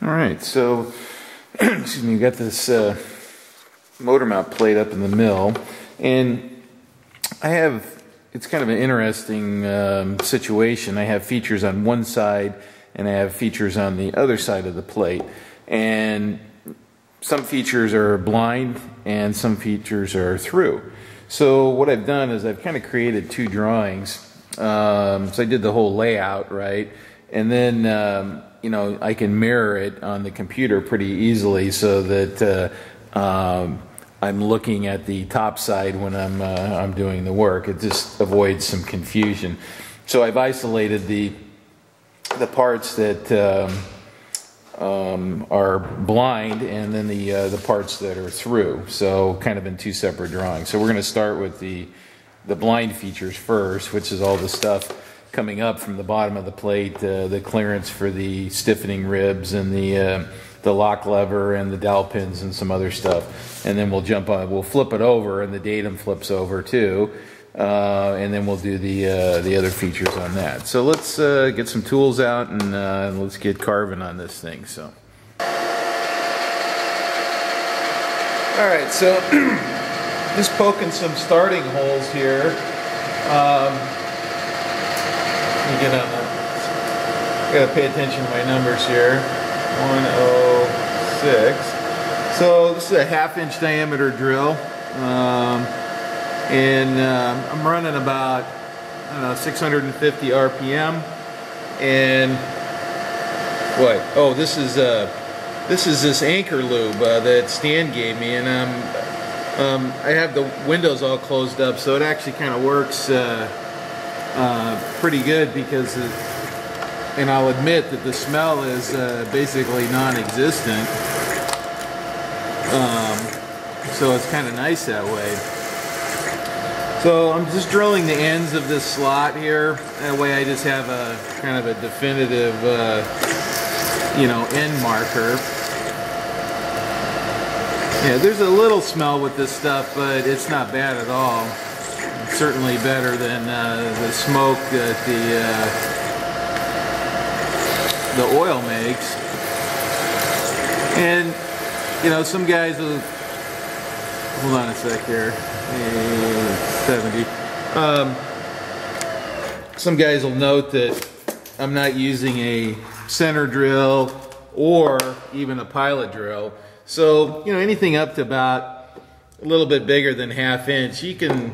Alright, so excuse me, we got this motor mount plate up in the mill, and it's kind of an interesting situation. I have features on one side and I have features on the other side of the plate, and some features are blind and some features are through. So what I've done is I've kind of created two drawings. So I did the whole layout, right? And then you know, I can mirror it on the computer pretty easily so that I'm looking at the top side when I'm doing the work. It just avoids some confusion. So I've isolated the parts that are blind, and then the parts that are through. So kind of in two separate drawings. So we're going to start with the blind features first, which is all the stuff coming up from the bottom of the plate, the clearance for the stiffening ribs and the lock lever and the dowel pins and some other stuff. And then we'll jump on, we'll flip it over, and the datum flips over too. And then we'll do the other features on that. So let's get some tools out and let's get carving on this thing. So, all right, so just poking some starting holes here. Let me get on the, gotta pay attention to my numbers here. 106. So this is a 1/2-inch diameter drill. And I'm running about, I don't know, 650 RPM. And what? Oh, this is this anchor lube that Stan gave me, and I have the windows all closed up, so it actually kind of works pretty good because, and I'll admit that the smell is basically non-existent. So it's kind of nice that way. So I'm just drilling the ends of this slot here. That way I just have a kind of a definitive, you know, end marker. Yeah, there's a little smell with this stuff, but it's not bad at all. It's certainly better than the smoke that the oil makes. And you know, some guys will, hold on a sec here. 70. Some guys will note that I'm not using a center drill or even a pilot drill. So, you know, anything up to about a little bit bigger than 1/2 inch, you can,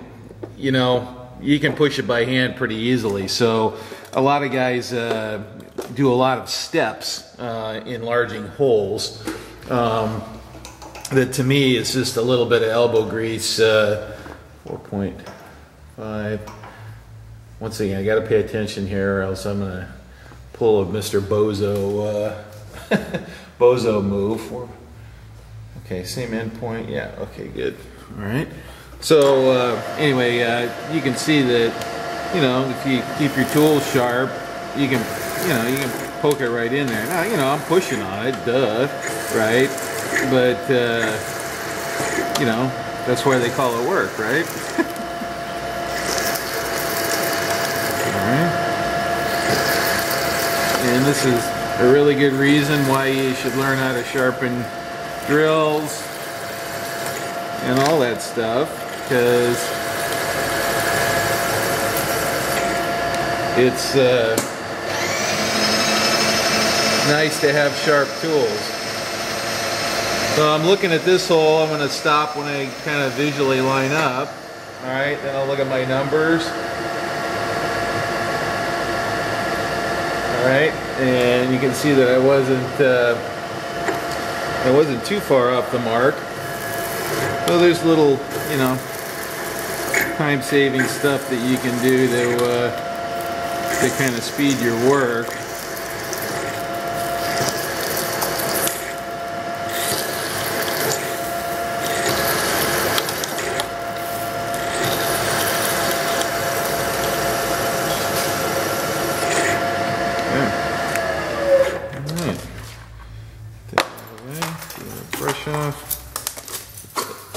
you know, you can push it by hand pretty easily. So a lot of guys do a lot of steps enlarging holes. That to me is just a little bit of elbow grease. 4.5. Once again, I got to pay attention here, or else I'm gonna pull a Mr. Bozo Bozo move. Okay, same end point. Yeah. Okay, good. All right. So anyway, you can see that, you know, if you keep your tools sharp, you can, you know, you can poke it right in there. Now, you know, I'm pushing on it, duh, right? But you know, that's why they call it work, right? Alright. And this is a really good reason why you should learn how to sharpen drills and all that stuff, because it's nice to have sharp tools. So I'm looking at this hole. I'm going to stop when I kind of visually line up. Alright, then I'll look at my numbers. Alright, and you can see that I wasn't too far off the mark. So there's little, you know, time-saving stuff that you can do to kind of speed your work.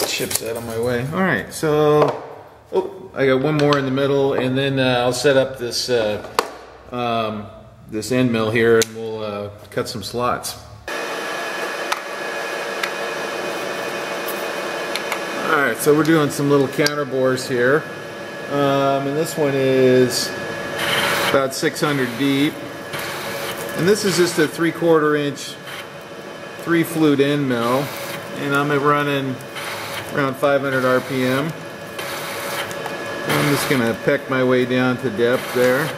Chips out of my way. All right, so I got one more in the middle, and then I'll set up this this end mill here, and we'll cut some slots. Alright, so we're doing some little counterbores here. And this one is about 600 deep. And this is just a 3/4 inch 3-flute end mill. And I'm running around 500 RPM. I'm just going to peck my way down to depth there.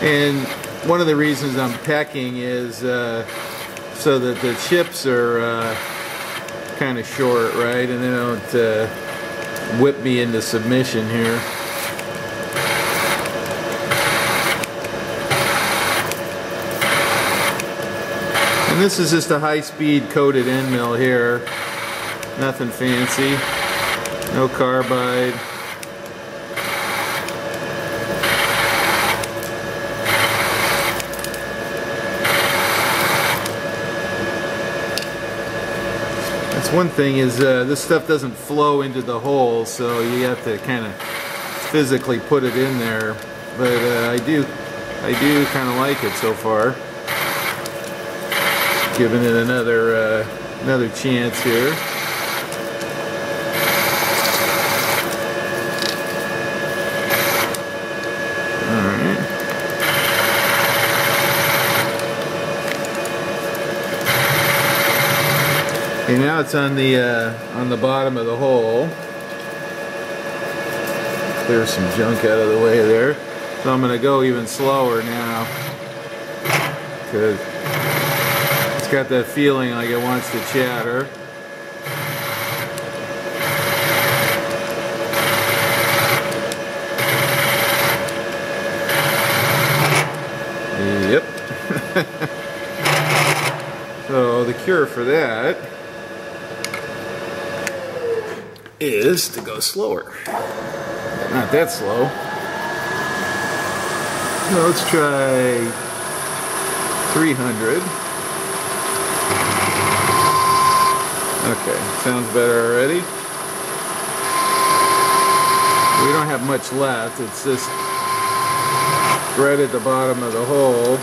And one of the reasons I'm pecking is so that the chips are kind of short, right? And they don't whip me into submission here. And this is just a high-speed coated end mill here. Nothing fancy. No carbide. That's one thing is this stuff doesn't flow into the hole, so you have to kind of physically put it in there. But I do kind of like it so far. Giving it another chance here. All right. Okay, now it's on the bottom of the hole. Clear some junk out of the way there. So I'm going to go even slower now, because it's got that feeling like it wants to chatter. Yep. So the cure for that is to go slower. Not that slow. So let's try 300. Okay, sounds better already. We don't have much left. It's just right at the bottom of the hole.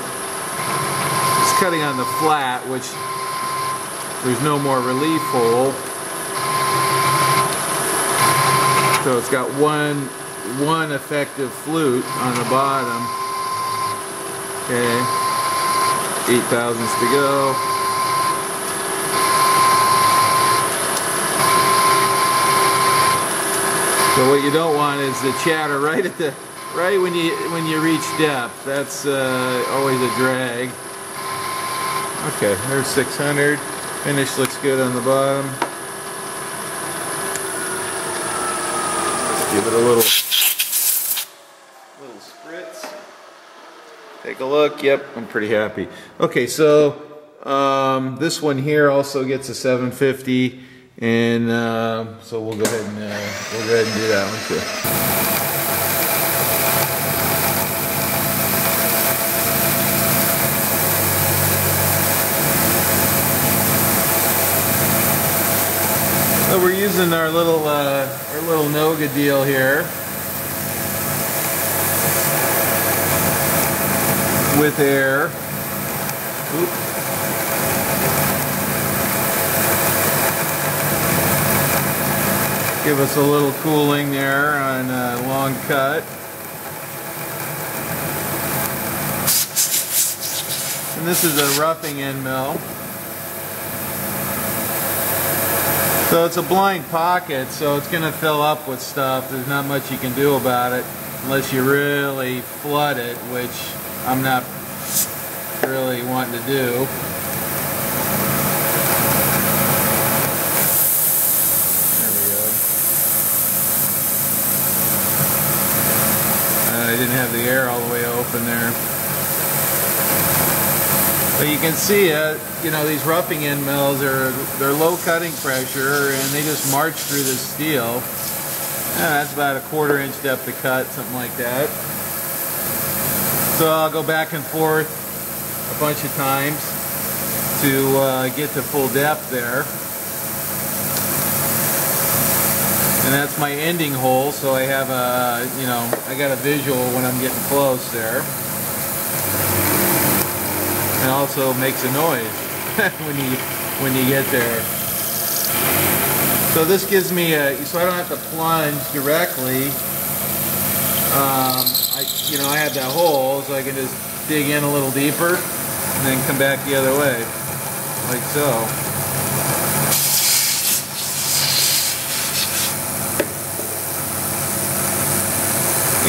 It's cutting on the flat, which there's no more relief hole. So it's got one effective flute on the bottom. Okay, 8 thousandths to go. So what you don't want is the chatter right when you reach depth. That's always a drag. Okay, there's 600. Finish looks good on the bottom. Give it a little spritz. Take a look. Yep, I'm pretty happy. Okay, so this one here also gets a 750, and so we'll go ahead and do that one too. So we're using our little Noga deal here with air. Oop. Give us a little cooling there on a long cut. And this is a roughing end mill. So it's a blind pocket, so it's going to fill up with stuff. There's not much you can do about it unless you really flood it, which I'm not really wanting to do. There we go. I didn't have the air all the way open there. But you can see, you know, these roughing end mills they're low cutting pressure, and they just march through this steel. That's about a 1/4 inch depth of cut, something like that. So I'll go back and forth a bunch of times to get to full depth there. And that's my ending hole, so I have a, you know, I got a visual when I'm getting close there. And also makes a noise when you get there. So this gives me so I don't have to plunge directly. I have that hole, so I can just dig in a little deeper and then come back the other way, like so.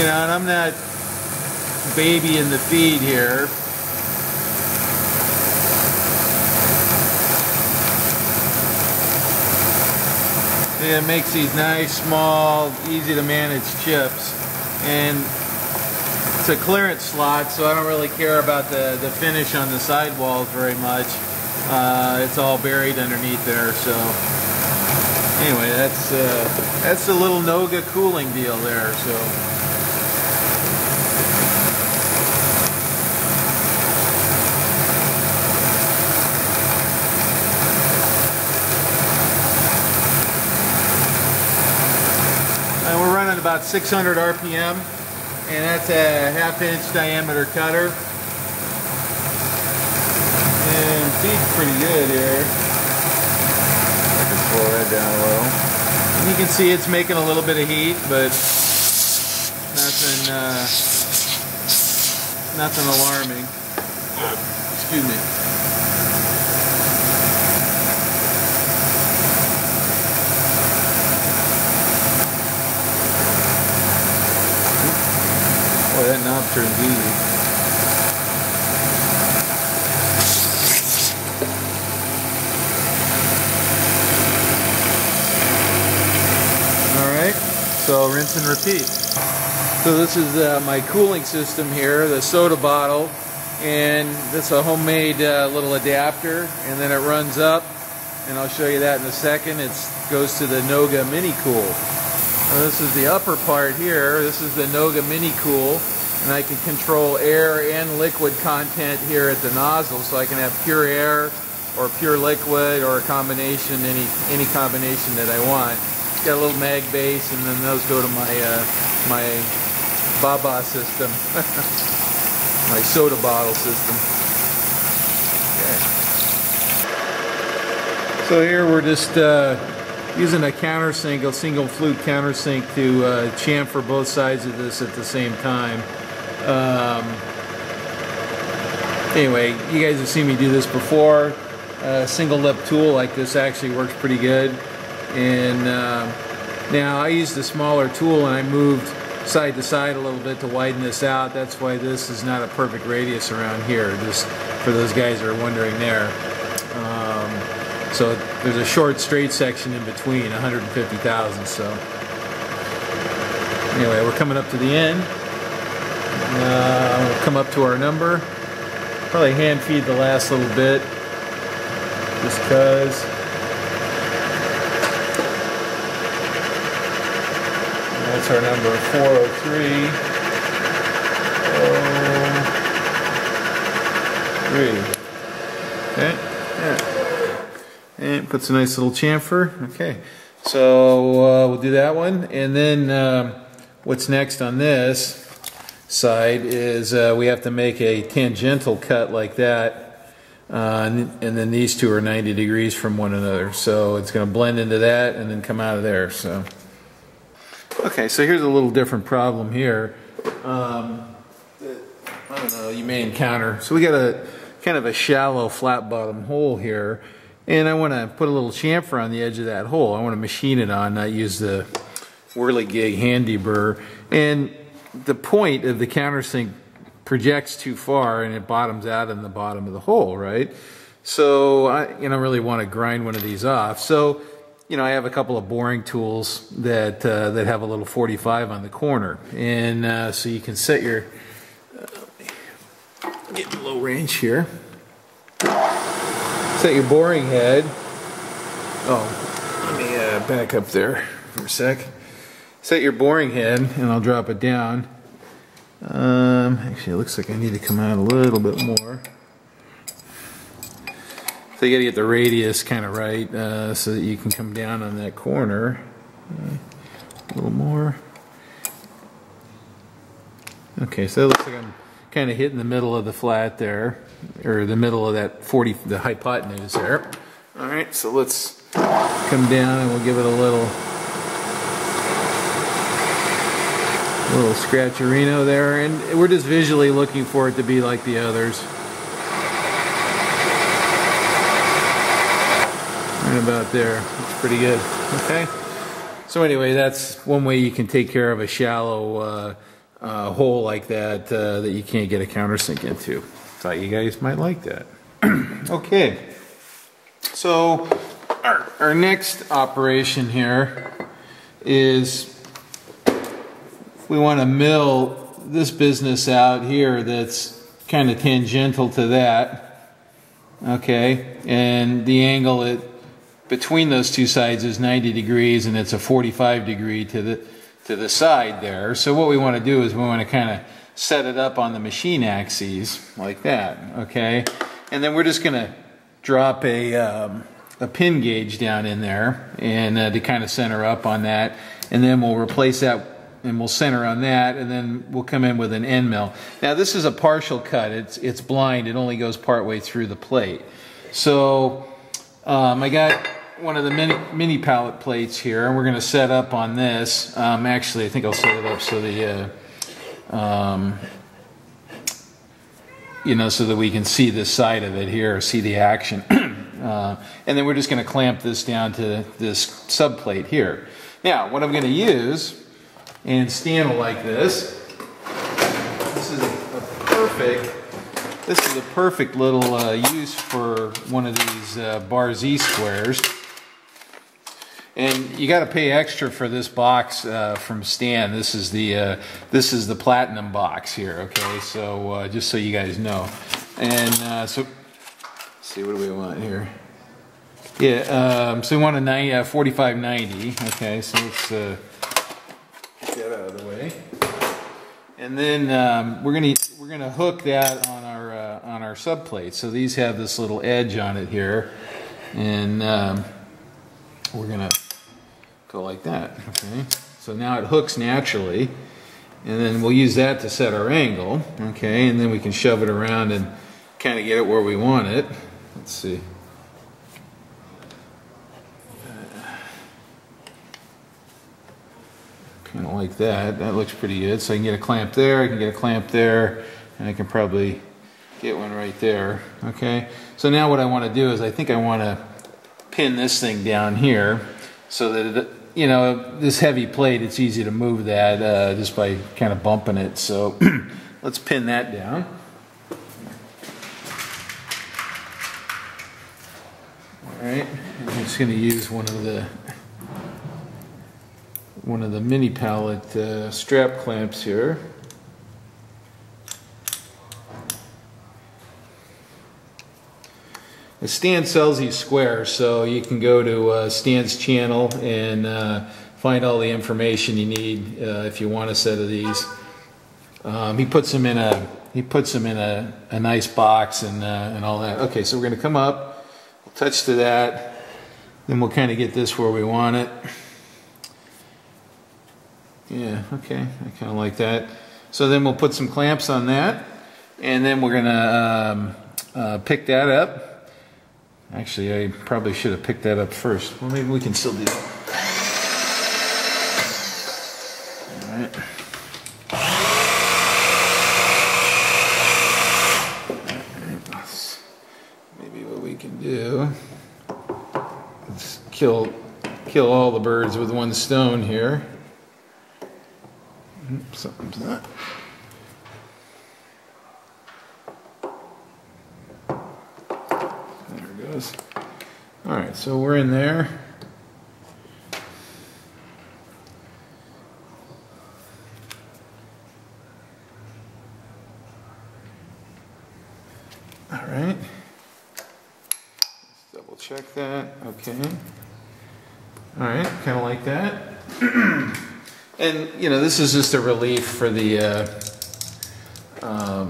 And I'm not babying the feed here. It makes these nice, small, easy to manage chips. And it's a clearance slot, so I don't really care about the finish on the sidewalls very much. It's all buried underneath there. So anyway, that's the little Noga cooling deal there. So. And we're running about 600 RPM, and that's a 1/2" diameter cutter. And feed's pretty good here. I can slow that down a little. And you can see it's making a little bit of heat, but nothing alarming. Excuse me. Boy, that knob turns easy. Alright, so rinse and repeat. So this is my cooling system here, the soda bottle, and this is a homemade little adapter, and then it runs up, and I'll show you that in a second. It goes to the Noga Mini Cool. This is the upper part here. This is the Noga Mini Cool, and I can control air and liquid content here at the nozzle, so I can have pure air or pure liquid or a combination, any combination that I want. It's got a little mag base, and then those go to my Baba system, my soda bottle system. Okay. So here we're just using a countersink, a single flute countersink, to chamfer both sides of this at the same time. Anyway, you guys have seen me do this before. A single lip tool like this actually works pretty good. And now I used a smaller tool, and I moved side to side a little bit to widen this out. That's why this is not a perfect radius around here, just for those guys that are wondering there. So there's a short straight section in between, 150 thousandths. So anyway, we're coming up to the end. We'll come up to our number. Probably hand feed the last little bit, just because. That's our number, 403. 403. Okay. Yeah. And puts a nice little chamfer. Okay, so we'll do that one, and then what's next on this side is we have to make a tangential cut like that, and then these two are 90 degrees from one another, so it's going to blend into that and then come out of there. So okay, so here's a little different problem here. I don't know, you may encounter. So we got a kind of a shallow flat bottom hole here. And I want to put a little chamfer on the edge of that hole. I want to machine it on, not use the whirligig hand deburr. And the point of the countersink projects too far, and it bottoms out in the bottom of the hole, right? So I really want to grind one of these off. So I have a couple of boring tools that that have a little 45 on the corner, and so you can set your get the low range here. Set your boring head. Oh, let me back up there for a sec. Set your boring head, and I'll drop it down. Actually, it looks like I need to come out a little bit more. So you got to get the radius kind of right so that you can come down on that corner. A little more. Okay, so it looks like I'm kind of hitting the middle of the flat there, or the middle of that 40, the hypotenuse there. All right, so let's come down and we'll give it a little scratcherino there, and we're just visually looking for it to be like the others. Right about there. That's pretty good. Okay. So anyway, that's one way you can take care of a shallow hole like that that you can't get a countersink into. Thought you guys might like that. Okay. So our next operation here is we want to mill this business out here that's kind of tangential to that. Okay, and the angle between those two sides is 90 degrees, and it's a 45 degree to the side there. So what we want to do is we want to kind of set it up on the machine axes like that. Okay, and then we're just going to drop a pin gauge down in there and to kind of center up on that, and then we'll replace that and we'll center on that, and then we'll come in with an end mill. Now this is a partial cut. It's blind. It only goes part way through the plate. So I got one of the mini pallet plates here, and we're going to set up on this. Actually, I think I'll set it up so the so that we can see this side of it here, see the action. And then we're just going to clamp this down to this subplate here. Now, what I'm going to use and stand like this. This is a perfect little use for one of these bar Z squares. And you got to pay extra for this box from Stan. This is the platinum box here. Okay, so just so you guys know. And so let's see, what do we want here? Yeah, so we want a 4590. Okay, so let's get that out of the way. And then we're gonna hook that on our subplate. So these have this little edge on it here, and we're gonna go like that. Okay, so now it hooks naturally, and then we'll use that to set our angle. Okay, and then we can shove it around and kind of get it where we want it. Let's see. Kind of like that. That looks pretty good. So I can get a clamp there, I can get a clamp there, and I can probably get one right there. Okay, so now what I want to do is I think I want to pin this thing down here so that this heavy plate, it's easy to move that just by kind of bumping it. So let's pin that down. Alright, I'm just going to use one of the mini pallet strap clamps here. Stan sells these squares, so you can go to Stan's channel and find all the information you need if you want a set of these. He puts them in a nice box and all that. Okay, so we're going to come up, we'll touch to that, then we'll kind of get this where we want it. Yeah, okay, I kind of like that. So then we'll put some clamps on that, and then we're going to pick that up. Actually, I probably should have picked that up first. Well, maybe we can still do that. Alright. Maybe what we can do is kill all the birds with one stone here. Something's not. Alright, so we're in there. Alright. Let's double check that. Okay. Alright, kind of like that. And, this is just a relief for the, I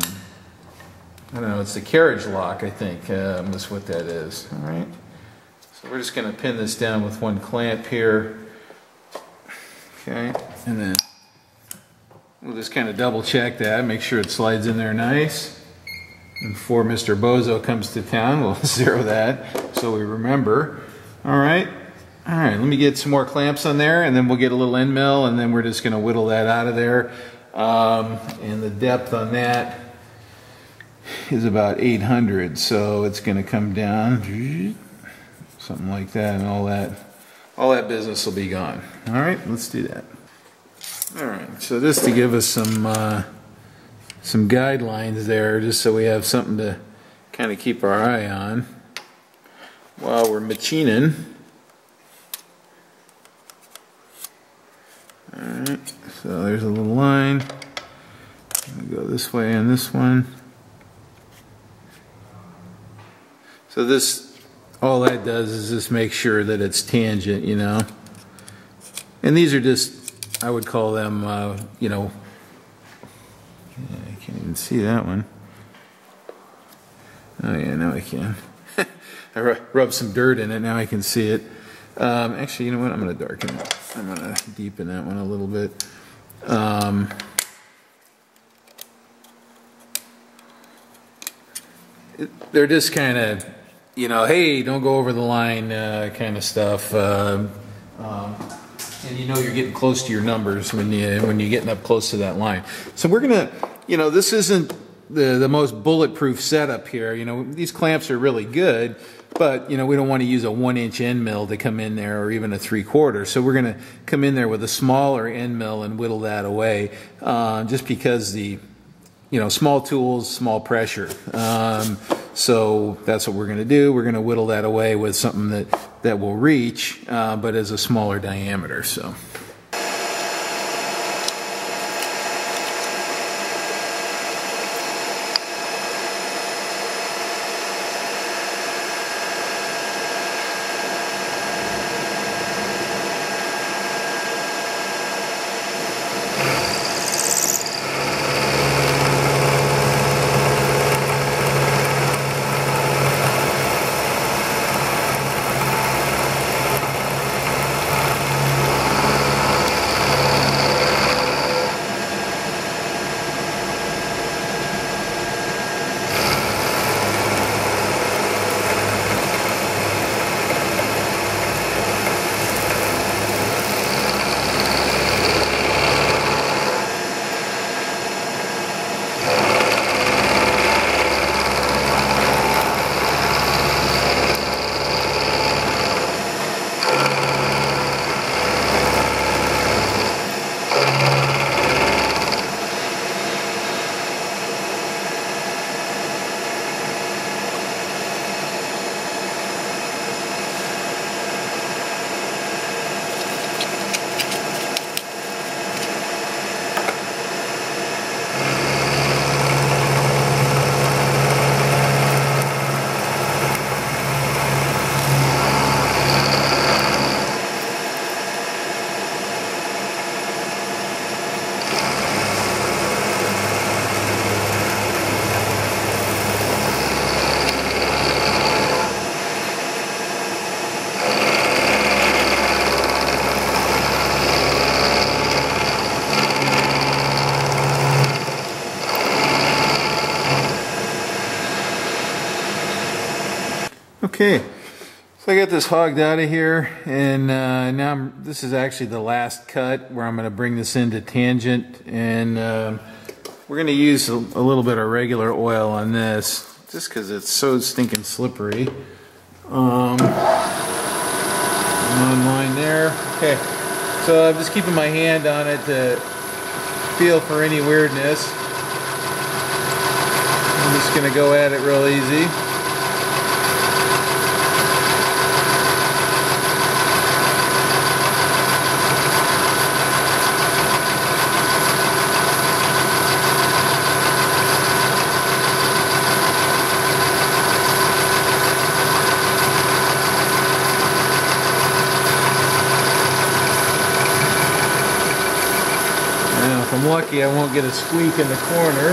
don't know, it's the carriage lock, I think, that's what that is. Alright. So we're just going to pin this down with one clamp here. Okay, and then we'll just kind of double check that, make sure it slides in there nice. And before Mr. Bozo comes to town, we'll zero that so we remember. All right, let me get some more clamps on there, and then we'll get a little end mill, and then we're just going to whittle that out of there. And the depth on that is about 800, so it's going to come down something like that, and all that business will be gone. All right, let's do that. All right, so just to give us some guidelines there, just so we have something to kind of keep our eye on while we're machining. All right, so there's a little line. Go this way on this one. So this, all that does is just make sure that it's tangent, you know. And these are just, I would call them, you know, I can't even see that one. Oh yeah, now I can. I rubbed some dirt in it, now I can see it. Actually, you know what, I'm going to darken it. I'm going to deepen that one a little bit. They're just kind of, you know, hey, don't go over the line kind of stuff. And you know you're getting close to your numbers when you're getting up close to that line. So we're gonna, you know, this isn't the most bulletproof setup here. You know, these clamps are really good, but you know we don't want to use a 1-inch end mill to come in there, or even a 3/4. So we're gonna come in there with a smaller end mill and whittle that away, just because the, you know, small tools, small pressure. So that's what we're going to do. We're going to whittle that away with something that will reach, but is a smaller diameter. So. Okay, so I got this hogged out of here, and now this is actually the last cut where I'm going to bring this into tangent, and we're going to use a little bit of regular oil on this, just because it's so stinking slippery. On line there. Okay, so I'm just keeping my hand on it to feel for any weirdness. I'm just going to go at it real easy. If I'm lucky, I won't get a squeak in the corner.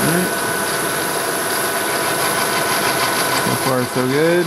Alright. So far, so good.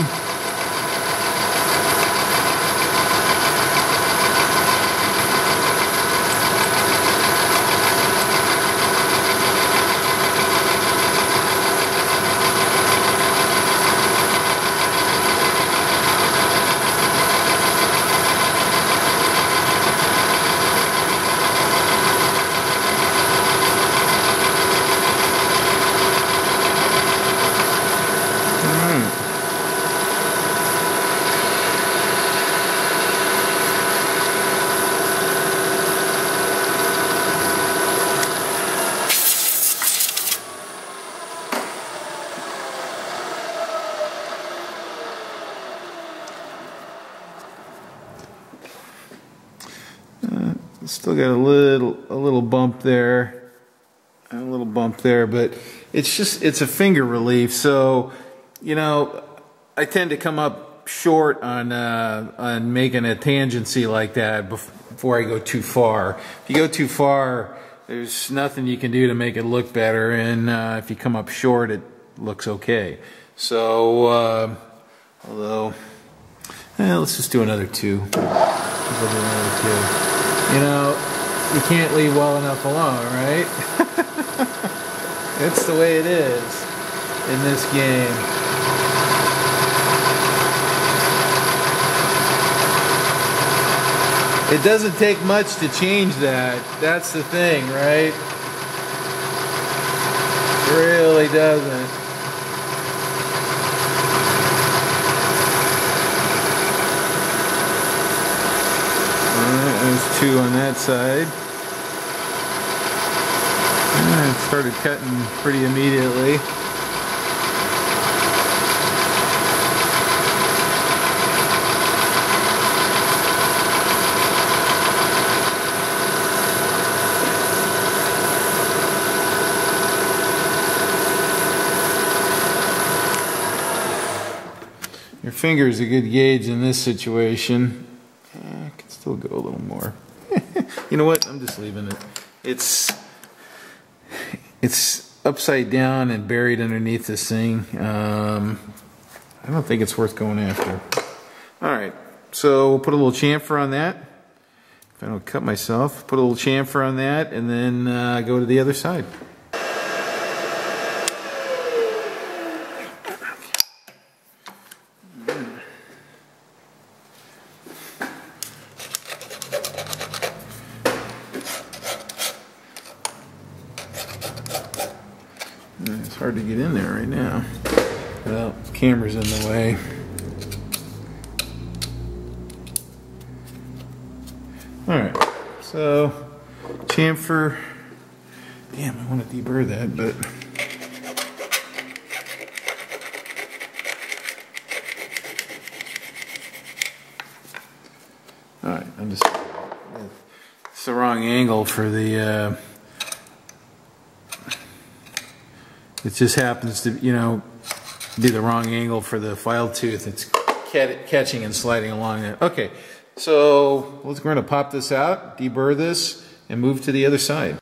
Still got a little bump there, but it's a finger relief. So, you know, I tend to come up short on making a tangency like that before I go too far. If you go too far, there's nothing you can do to make it look better, and if you come up short, it looks okay. So, although, let's just do another 2. You know, you can't leave well enough alone, right? It's the way it is in this game. It doesn't take much to change that. That's the thing, right? It really doesn't. There's 2 on that side. And it started cutting pretty immediately. Your finger is a good gauge in this situation. I could still go a little more. You know what? I'm just leaving it. It's upside down and buried underneath this thing. I don't think it's worth going after. Alright, so we'll put a little chamfer on that. If I don't cut myself, put a little chamfer on that, and then go to the other side. It's hard to get in there right now. Well, camera's in the way. Alright, so chamfer. Damn, I want to deburr that, but alright, I'm just, it's the wrong angle for the it just happens to, you know, be the wrong angle for the file tooth. It's catching and sliding along it. Okay, so we're going to pop this out, deburr this, and move to the other side.